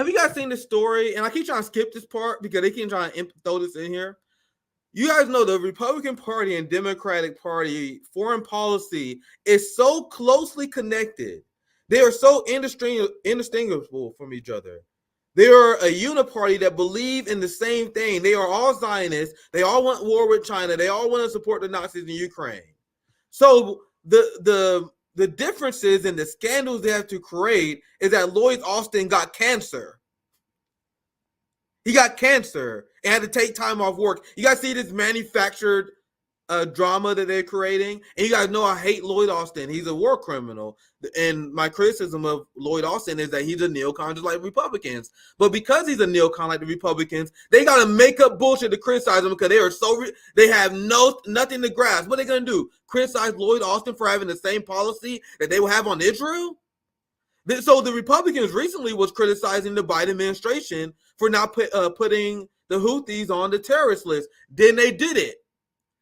Have you guys seen this story? And I keep trying to skip this part because they keep trying to throw this in here. You guys know the Republican Party and Democratic Party foreign policy is so closely connected. They are so indistinguishable from each other. They are a uni-party that believe in the same thing. They are all Zionists. They all want war with China. They all want to support the Nazis in Ukraine. So the differences and the scandals they have to create is that Lloyd Austin got cancer. He got cancer and had to take time off work. You guys see this manufactured drama that they're creating? And you guys know I hate Lloyd Austin. He's a war criminal. And my criticism of Lloyd Austin is that he's a neocon just like Republicans. But because he's a neocon like the Republicans, they got to make up bullshit to criticize him because they have nothing to grasp. What are they going to do? Criticize Lloyd Austin for having the same policy that they will have on Israel? So the Republicans recently was criticizing the Biden administration for not putting the Houthis on the terrorist list. Then they did it.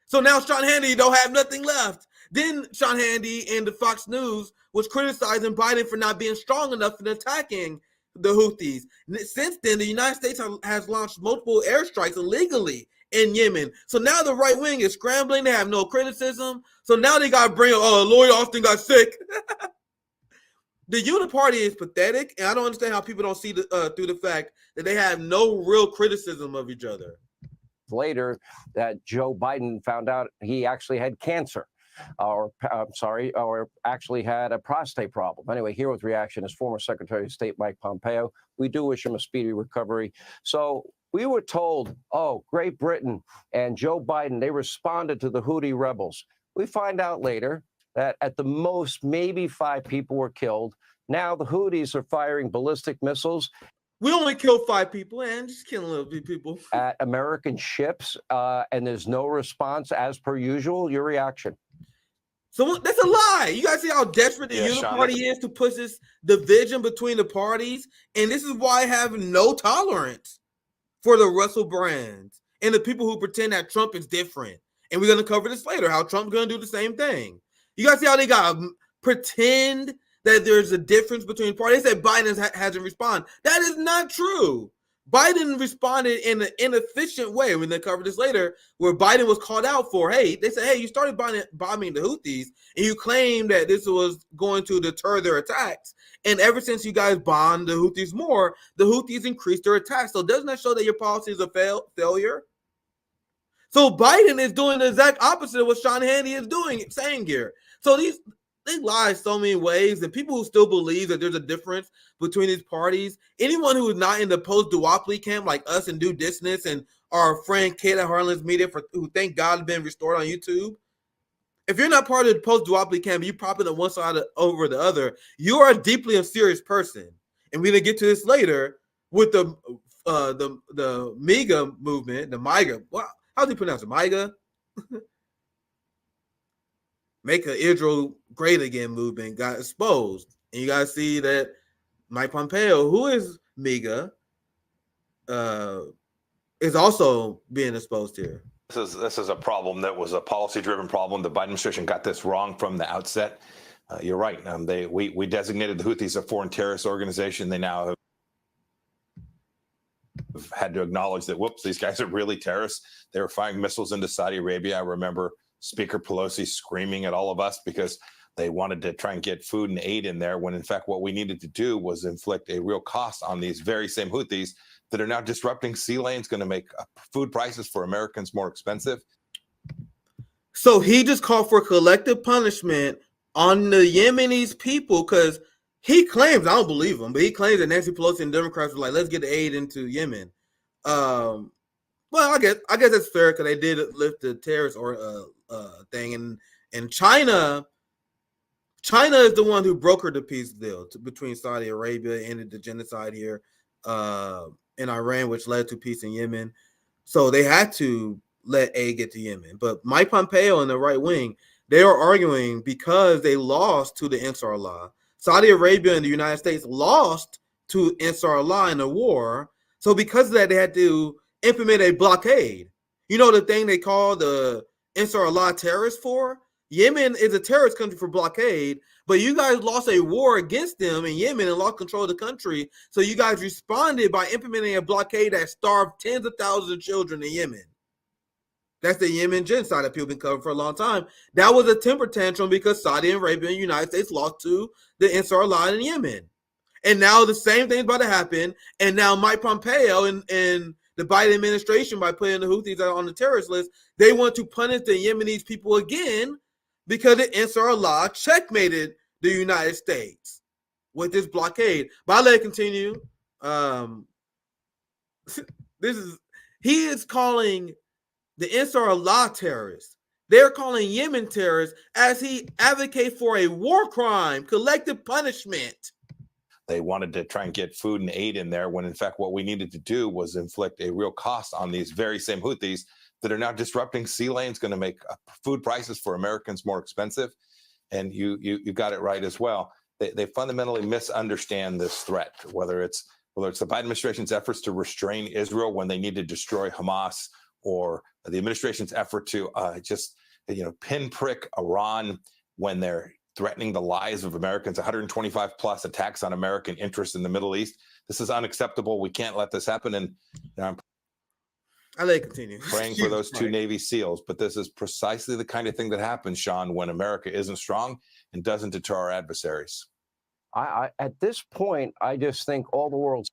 So now Sean Hannity don't have nothing left. Then Sean Hannity and the Fox News was criticizing Biden for not being strong enough in attacking the Houthis. Since then, the United States has launched multiple airstrikes illegally in Yemen. So now the right wing is scrambling. They have no criticism. So now they got to bring up, Lloyd Austin got sick. The uni-party is pathetic, and I don't understand how people don't see through the fact that they have no real criticism of each other. Later, that Joe Biden found out he actually had cancer, or actually had a prostate problem. Anyway, here with reaction is former Secretary of State Mike Pompeo. We do wish him a speedy recovery. So we were told, Great Britain and Joe Biden, they responded to the Houthi rebels. We find out later that at the most, maybe 5 people were killed. Now the Houthis are firing ballistic missiles. We only killed 5 people and just killing little people. At American ships, and there's no response as per usual. Your reaction? So that's a lie. You guys see how desperate the uni-party is to push this division between the parties? And this is why I have no tolerance for the Russell Brands and the people who pretend that Trump is different. And we're going to cover this later, how Trump's going to do the same thing. You guys see how they got to pretend that there's a difference between parties? They said Biden hasn't responded. That is not true. Biden responded in an inefficient way. When they cover this later, where Biden was called out for, they said, you started bombing the Houthis, and you claimed that this was going to deter their attacks. And ever since you guys bombed the Houthis more, the Houthis increased their attacks. So doesn't that show that your policy is a failure? So Biden is doing the exact opposite of what Sean Hannity is saying here. So they lie so many ways, and people who still believe that there's a difference between these parties, anyone who is not in the post-duopoly camp like us and Do Dissonance and our friend Kate at Harlan's Media, who thank God has been restored on YouTube, if you're not part of the post-duopoly camp, you pop it on one side over the other, you are deeply a serious person. And we're going to get to this later with the MAGA movement, the MAGA. How do you pronounce it? MAGA? Make Israel great again movement got exposed. And you guys see that Mike Pompeo, who is MAGA, is also being exposed here. This is a problem that was a policy-driven problem. The Biden administration got this wrong from the outset. You're right. We designated the Houthis a foreign terrorist organization. They now have had to acknowledge that, whoops, these guys are really terrorists. They were firing missiles into Saudi Arabia. I remember Speaker Pelosi screaming at all of us because they wanted to try and get food and aid in there, when in fact what we needed to do was inflict a real cost on these very same Houthis that are now disrupting sea lanes, going to make food prices for Americans more expensive. So he just called for collective punishment on the Yemenis people, because he claims, I don't believe him, but he claims that Nancy Pelosi and Democrats were like, let's get the aid into Yemen. Well, I guess that's fair, because they did lift the terrorist thing, and China is the one who brokered the peace deal between Saudi Arabia, ended the genocide here in Iran, which led to peace in Yemen. So they had to let aid get to Yemen. But Mike Pompeo and the right wing, they are arguing because they lost to the Ansar Allah. Saudi Arabia and the United States lost to Ansar Allah in the war. So because of that, they had to implement a blockade. You know the thing they call the Ansar Allah terrorists for? Yemen is a terrorist country for blockade, but you guys lost a war against them in Yemen and lost control of the country. So you guys responded by implementing a blockade that starved tens of thousands of children in Yemen. That's the Yemen genocide that people have been covering for a long time. That was a temper tantrum because Saudi Arabia and the United States lost to the Ansar Allah in Yemen. And now the same thing's about to happen. And now Mike Pompeo and the Biden administration, by putting the Houthis on the terrorist list, they want to punish the Yemenis people again because the Ansar Allah checkmated the United States with this blockade. But I'll let it continue. He is calling the Ansar Allah terrorists. They're calling Yemen terrorists as he advocates for a war crime, collective punishment. They wanted to try and get food and aid in there when, in fact, what we needed to do was inflict a real cost on these very same Houthis that are now disrupting sea lanes, going to make food prices for Americans more expensive. And you got it right as well. They fundamentally misunderstand this threat, whether it's the Biden administration's efforts to restrain Israel when they need to destroy Hamas, or the administration's effort to pinprick Iran when they're threatening the lives of Americans, 125 plus attacks on American interests in the Middle East. This is unacceptable. We can't let this happen. And I'm continue praying for those two Navy SEALs. But this is precisely the kind of thing that happens, Sean, when America isn't strong and doesn't deter our adversaries. I at this point, I just think all the world's.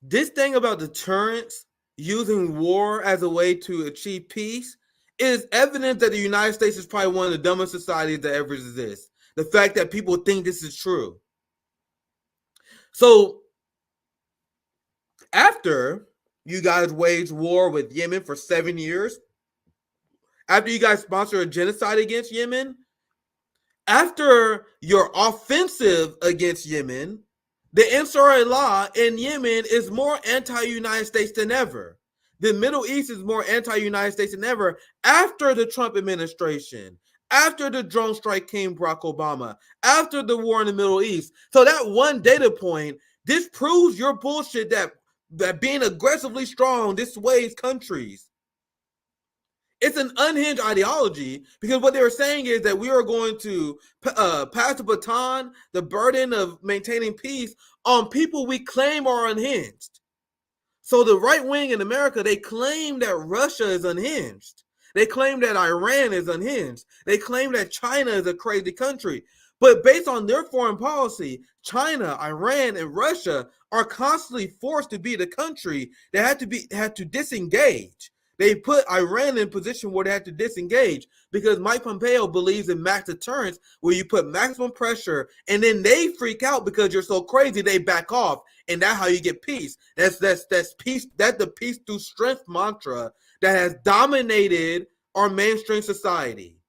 This thing about deterrence, using war as a way to achieve peace, is evidence that the United States is probably one of the dumbest societies that ever exists. The fact that people think this is true. So, after you guys waged war with Yemen for 7 years, after you guys sponsored a genocide against Yemen, after your offensive against Yemen, the Ansar Allah in Yemen is more anti-United States than ever. The Middle East is more anti-United States than ever after the Trump administration, after the drone strike came Barack Obama, after the war in the Middle East. So that one data point, this proves your bullshit that being aggressively strong dissuades countries. It's an unhinged ideology because what they were saying is that we are going to pass the baton, the burden of maintaining peace on people we claim are unhinged. So the right wing in America, they claim that Russia is unhinged. They claim that Iran is unhinged. They claim that China is a crazy country. But based on their foreign policy, China, Iran, and Russia are constantly forced to be the country that had to disengage. They put Iran in a position where they had to disengage because Mike Pompeo believes in max deterrence, where you put maximum pressure and then they freak out because you're so crazy, they back off. And that's how you get peace. That's peace. That's the peace through strength mantra that has dominated our mainstream society.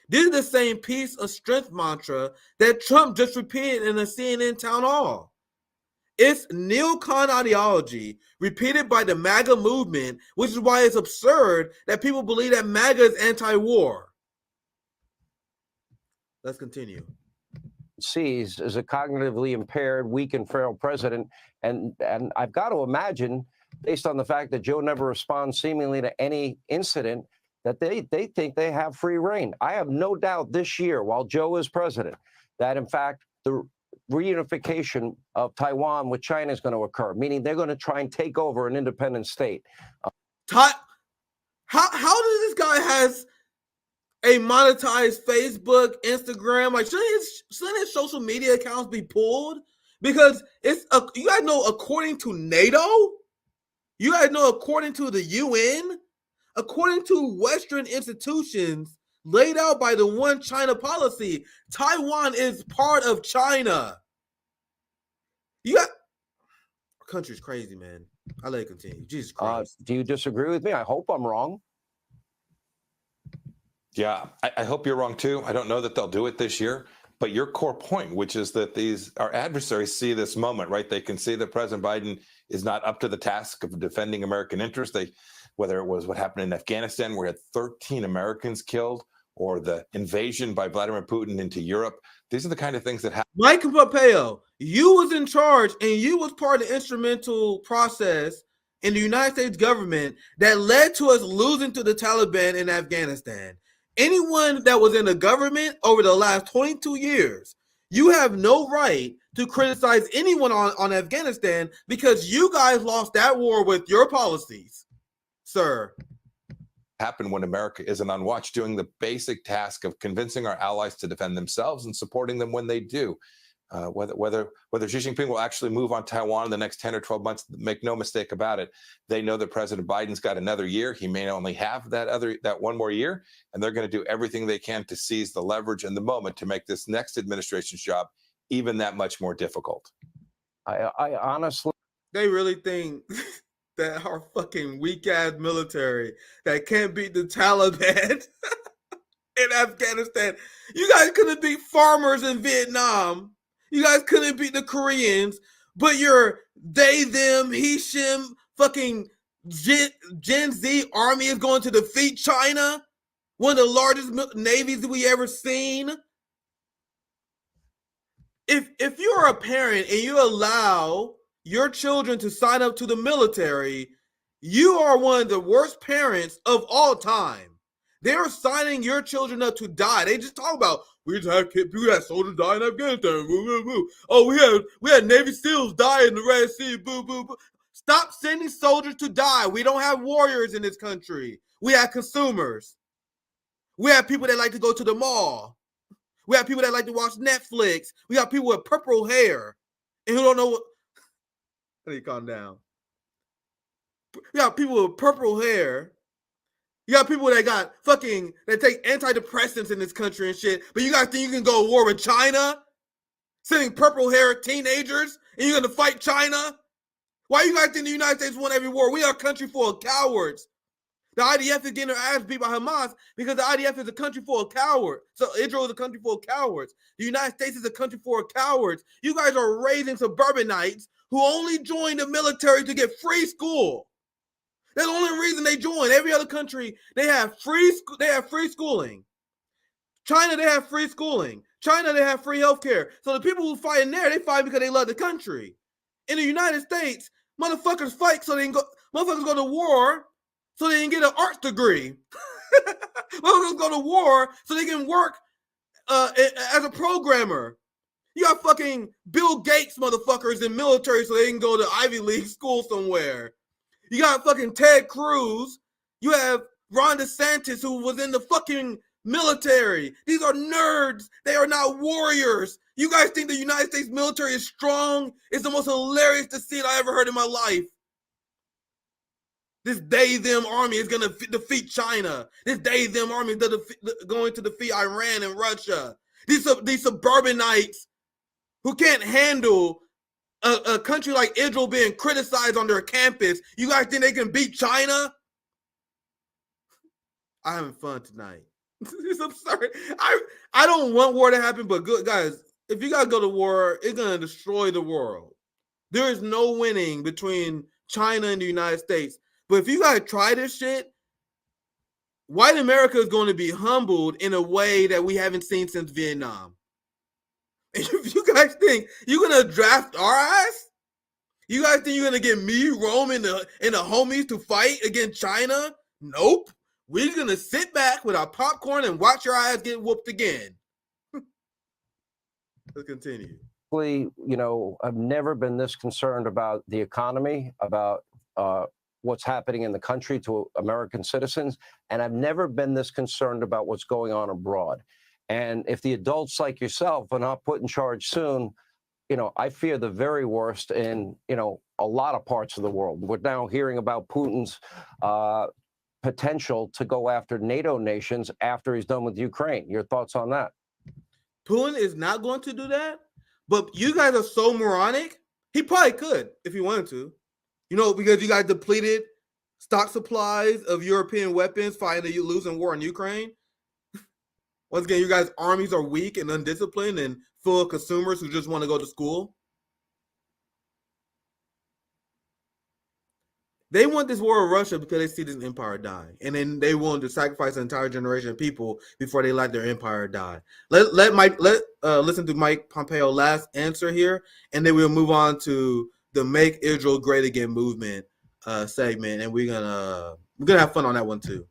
This is the same peace of strength mantra that Trump just repeated in a CNN town hall. It's neocon ideology repeated by the MAGA movement, which is why it's absurd that people believe that MAGA is anti-war. Let's continue. Sees as a cognitively impaired, weak, and frail president. And I've got to imagine, based on the fact that Joe never responds seemingly to any incident, that they think they have free reign. I have no doubt this year, while Joe is president, that in fact the reunification of Taiwan with China is going to occur, meaning they're going to try and take over an independent state. How does this guy has a monetized Facebook, Instagram? Like, shouldn't his social media accounts be pulled? Because you guys know, according to NATO, you guys know, according to the UN, according to Western institutions laid out by the One China policy, Taiwan is part of China. Our country's crazy, man. I'll let it continue. Jesus Christ. Do you disagree with me? I hope I'm wrong. Yeah, I hope you're wrong too. I don't know that they'll do it this year, but your core point, which is that our adversaries see this moment, right? They can see that President Biden is not up to the task of defending American interests. Whether it was what happened in Afghanistan, where we had 13 Americans killed, or the invasion by Vladimir Putin into Europe. These are the kind of things that happen. Mike Pompeo, you was in charge and you was part of the instrumental process in the United States government that led to us losing to the Taliban in Afghanistan. anyone that was in the government over the last 22 years, you have no right to criticize anyone on Afghanistan because you guys lost that war with your policies, sir. Happen when America isn't on watch, doing the basic task of convincing our allies to defend themselves and supporting them when they do. Whether Xi Jinping will actually move on Taiwan in the next 10 or 12 months, make no mistake about it. They know that President Biden's got another year. He may only have that one more year, and they're going to do everything they can to seize the leverage and the moment to make this next administration's job even that much more difficult. I honestly, they really think that our fucking weak ass military that can't beat the Taliban in Afghanistan. You guys couldn't beat farmers in Vietnam. You guys couldn't beat the Koreans, but your they, them, he, shim, fucking Gen Z army is going to defeat China, one of the largest navies we ever seen. If you're a parent and you allow your children to sign up to the military, you are one of the worst parents of all time. They're signing your children up to die. They just talk about, we had soldiers die in Afghanistan. Boo, boo, boo. Oh, we had Navy SEALs die in the Red Sea. Boo, boo, boo. Stop sending soldiers to die. We don't have warriors in this country. We have consumers. We have people that like to go to the mall. We have people that like to watch Netflix. We have people with purple hair and who don't know what. Let me calm down. You got people with purple hair. You got people that take antidepressants in this country and shit. But you guys think you can go to war with China? Sending purple hair teenagers and you're going to fight China? Why you guys think the United States won every war? We are a country full of cowards. The IDF is getting their ass beat by Hamas because the IDF is a country full of cowards. So Israel is a country full of cowards. The United States is a country full of cowards. You guys are raising suburbanites who only join the military to get free school. That's the only reason they join. Every other country, they have free schooling. China, they have free schooling. China, they have free healthcare. So the people who fight in there, they fight because they love the country. In the United States, motherfuckers fight so they can go. Motherfuckers go to war so they can get an arts degree. Motherfuckers go to war so they can work as a programmer. You got fucking Bill Gates motherfuckers in military so they can go to Ivy League school somewhere. You got fucking Ted Cruz. You have Ron DeSantis, who was in the fucking military. These are nerds. They are not warriors. You guys think the United States military is strong? It's the most hilarious deceit I ever heard in my life. This they-them army is going to defeat China. This they-them army is going to defeat Iran and Russia. These suburbanites who can't handle a country like Israel being criticized on their campus. You guys think they can beat China? I'm having fun tonight. It's absurd. I don't want war to happen, but good guys, if you guys go to war, it's going to destroy the world. There is no winning between China and the United States. But if you guys try this shit, white America is going to be humbled in a way that we haven't seen since Vietnam. And if you guys think you're going to draft our ass, you guys think you're going to get me, Rome, and the homies to fight against China? Nope. We're going to sit back with our popcorn and watch your ass get whooped again. Let's continue. I've never been this concerned about the economy, about what's happening in the country to American citizens, and I've never been this concerned about what's going on abroad. And if the adults like yourself are not put in charge soon, I fear the very worst in, a lot of parts of the world. We're now hearing about Putin's potential to go after NATO nations after he's done with Ukraine. Your thoughts on that? Putin is not going to do that, but you guys are so moronic. He probably could if he wanted to, because you guys depleted stock supplies of European weapons fighting a losing war in Ukraine. Once again, you guys' armies are weak and undisciplined and full of consumers who just want to go to school. They want this war with Russia because they see this empire die. And then they want to sacrifice an entire generation of people before they let their empire die. Let's listen to Mike Pompeo's last answer here, and then we'll move on to the Make Israel Great Again movement segment. And we're gonna have fun on that one too.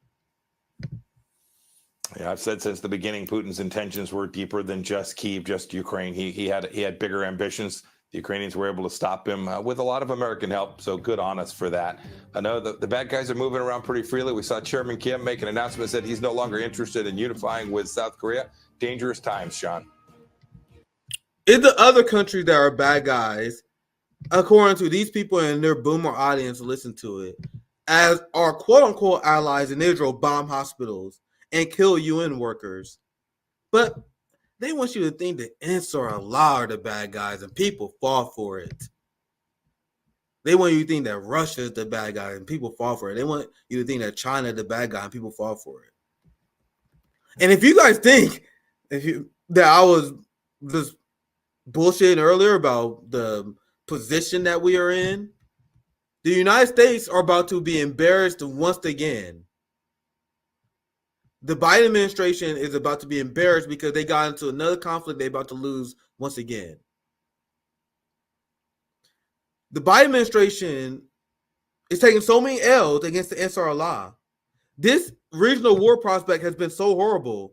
Yeah, I've said since the beginning, Putin's intentions were deeper than just Kyiv, just Ukraine. He had bigger ambitions. The Ukrainians were able to stop him with a lot of American help. So good on us for that. I know the bad guys are moving around pretty freely. We saw Chairman Kim make an announcement that he's no longer interested in unifying with South Korea. Dangerous times, Sean. It's the other countries that are bad guys, according to these people and their boomer audience, listen to it, as our quote-unquote allies in Israel bomb hospitals and kill UN workers. But they want you to think that Ansar Allah are the bad guys and people fall for it. They want you to think that Russia is the bad guy and people fall for it. They want you to think that China is the bad guy and people fall for it. And if you guys think that I was just bullshitting earlier about the position that we are in, the United States are about to be embarrassed once again. The Biden administration is about to be embarrassed because they got into another conflict they're about to lose once again. The Biden administration is taking so many L's against the Ansar Allah. This regional war prospect has been so horrible.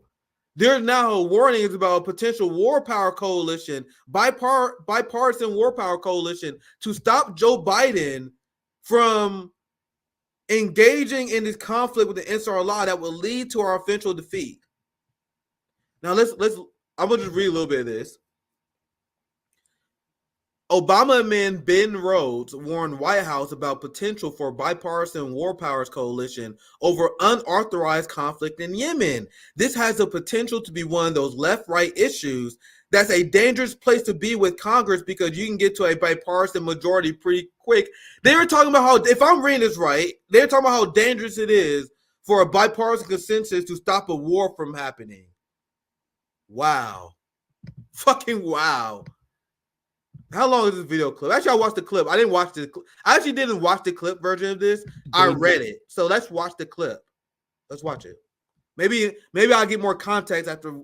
There's now warnings about a potential war power coalition, bipartisan war power coalition, to stop Joe Biden from engaging in this conflict with the Ansar Allah that will lead to our eventual defeat. Now I'm gonna just read a little bit of this. Obama admin Ben Rhodes warned White House about potential for bipartisan war powers coalition over unauthorized conflict in Yemen. This has the potential to be one of those left-right issues that's a dangerous place to be with Congress because you can get to a bipartisan majority pretty quick. They were talking about how, if I'm reading this right, they're talking about how dangerous it is for a bipartisan consensus to stop a war from happening. Wow. Fucking wow. How long is this video clip? Actually, I watched the clip. I actually didn't watch the clip version of this. I read it. So let's watch the clip. Let's watch it. Maybe I'll get more context after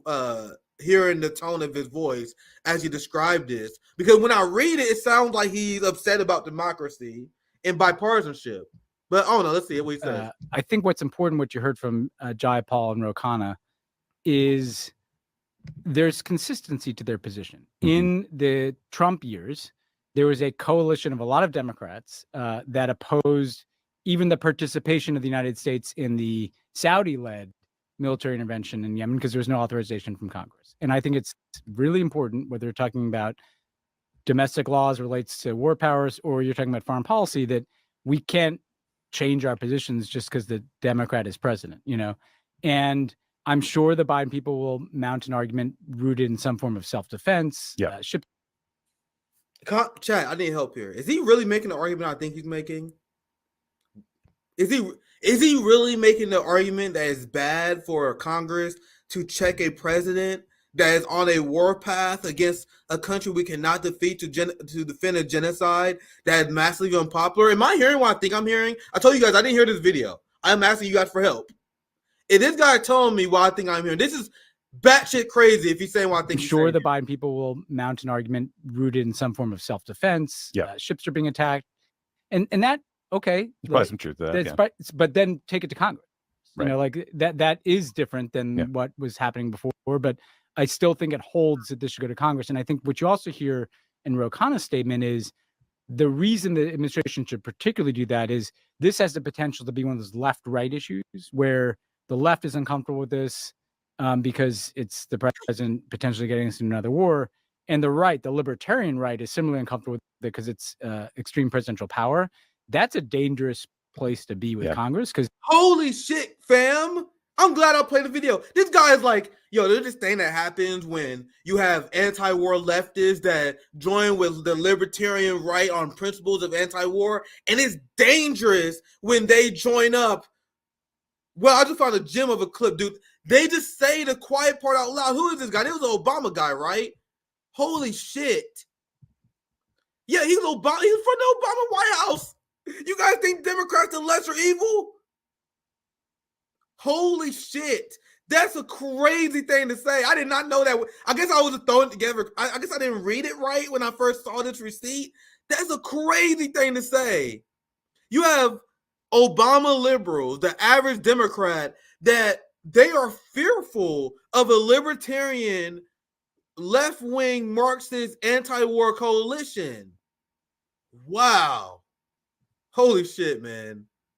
hearing the tone of his voice as he described this. Because when I read it, it sounds like he's upset about democracy and bipartisanship. But I don't know. Let's see what he says. I think what's important, what you heard from Jai Paul and Ro Khanna, is there's consistency to their position. In the Trump years, there was a coalition of a lot of Democrats that opposed even the participation of the United States in the Saudi-led military intervention in Yemen because there was no authorization from Congress. And I think it's really important, whether you're talking about domestic laws relates to war powers or you're talking about foreign policy, that we can't change our positions just because the Democrat is president, And I'm sure the Biden people will mount an argument rooted in some form of self-defense. Yeah. Chad, I need help here. Is he really making the argument I think he's making? Is he really making the argument that it's bad for Congress to check a president that is on a warpath against a country we cannot defeat to defend a genocide that is massively unpopular? Am I hearing what I think I'm hearing? I told you guys I didn't hear this video. I'm asking you guys for help. If this guy telling me what I think I'm hearing, this is batshit crazy if he's saying what I think I'm sure the Biden people will mount an argument rooted in some form of self-defense. Yeah. Ships are being attacked. And that, okay. There's probably some truth to that. But then take it to Congress. Right. That is different than what was happening before. But I still think it holds that this should go to Congress. And I think what you also hear in Ro Khanna's statement is the reason the administration should particularly do that is this has the potential to be one of those left-right issues where the left is uncomfortable with this because it's the president potentially getting us into another war. And the right, the libertarian right, is similarly uncomfortable with it because it's extreme presidential power. That's a dangerous place to be with Congress. Because holy shit, fam. I'm glad I played the video. This guy is like, there's this thing that happens when you have anti-war leftists that join with the libertarian right on principles of anti-war. And it's dangerous when they join up. Well, I just found a gem of a clip, dude. They just say the quiet part out loud. Who is this guy? This was an Obama guy, right? Holy shit. Yeah, he's from the Obama White House. You guys think Democrats are lesser evil? Holy shit. That's a crazy thing to say. I did not know that. I guess I was just throwing it together. I guess I didn't read it right when I first saw this receipt. That's a crazy thing to say. You have Obama liberals, the average Democrat that they are fearful of a libertarian, left-wing, Marxist, anti-war coalition. Wow. Holy shit, man.